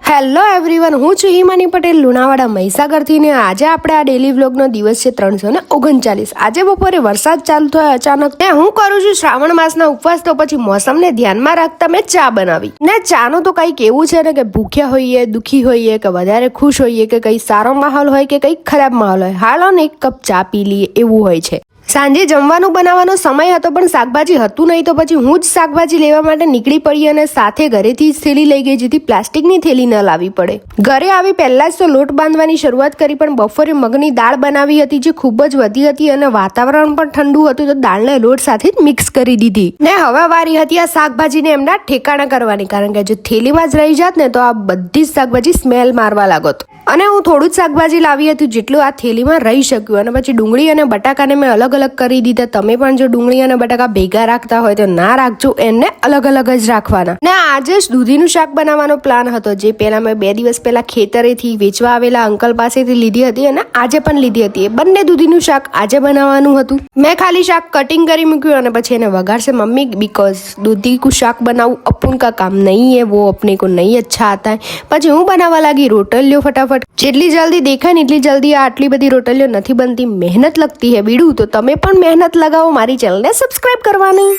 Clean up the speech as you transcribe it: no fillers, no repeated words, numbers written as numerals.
Hello everyone, હું છું હિમાની પટેલ લુણાવાડા મહીસાગરથી ને આજે આપણે આ ડેલી વ્લોગનો દિવસ છે 339. આજે બપોરે વરસાદ ચાલુ થયો અચાનક ને હું કરું છું શ્રાવણ માસના ઉપવાસ, તો પછી મોસમને ધ્યાનમાં રાખતા મેં ચા બનાવી ને ચાનું તો કંઈક એવું છે ને કે ભૂખ્યા હોઈએ, દુખી હોઈએ કે વધારે ખુશ હોઈએ કે કંઈ સારો માહોલ હોય કે કંઈક ખરાબ માહોલ હોય, હાલો ને એક કપ ચા પી લઈએ એવું હોય છે. સાંજે જમવાનું બનાવવાનો સમય હતો પણ શાકભાજી હતું નહીં, તો પછી હું જ શાકભાજી લેવા માટે નીકળી પડી અને સાથે ઘરેથી જ થેલી લઈ ગઈ જેથી પ્લાસ્ટિકની થેલી ન લાવવી પડે. ઘરે આવી પહેલા જ તો લોટ બાંધવાની શરૂઆત કરી, પણ બપોરે મગની દાળ બનાવી હતી જે ખૂબ જ વધી હતી અને વાતાવરણ પણ ઠંડુ હતું, તો દાળને લોટ સાથે જ મિક્સ કરી દીધી ને હવે વારી હતી આ શાકભાજીને એમના ઠેકાણા કરવાની, કારણ કે જો થેલીમાં જ રહી જાત ને તો આ બધી જ શાકભાજી સ્મેલ મારવા લાગત. અને હું થોડું જ શાકભાજી લાવી હતી જેટલું આ થેલીમાં રહી શક્યું, અને પછી ડુંગળી અને બટાકાને મેં અલગ અલગ કરી દીધા. તમે પણ જો ડુંગળી અને બટાકા ભેગા રાખતા હોય તો ના રાખજો, એને અલગ અલગ જ રાખવાના. ને આજે જ દૂધીનું શાક બનાવવાનો પ્લાન હતો, જે પહેલા મેં 2 દિવસ પહેલા ખેતરેથી વેચવા આવેલા અંકલ પાસેથી લીધી હતી અને આજે પણ લીધી હતી. એ બંને દૂધીનું શાક આજે બનાવવાનું હતું. મેં ખાલી શાક કટિંગ કરી મૂક્યું અને પછી એને વઘારશે મમ્મી, બીકોઝ દૂધી કો શાક બનાવું અપુન કા કામ નહીં હે, वो अपने को नहीं अच्छा आता है. પછી હું બનાવવા લાગી રોટલીઓ ફટાફટ. જેટલી જલ્દી દેખાય ને એટલી જલ્દી આટલી બધી રોટલીઓ નથી બનતી, મહેનત લગતી હે બીડું. તો તમે પણ મહેનત લગાવો મારી ચેનલને સબસ્ક્રાઇબ કરવાની.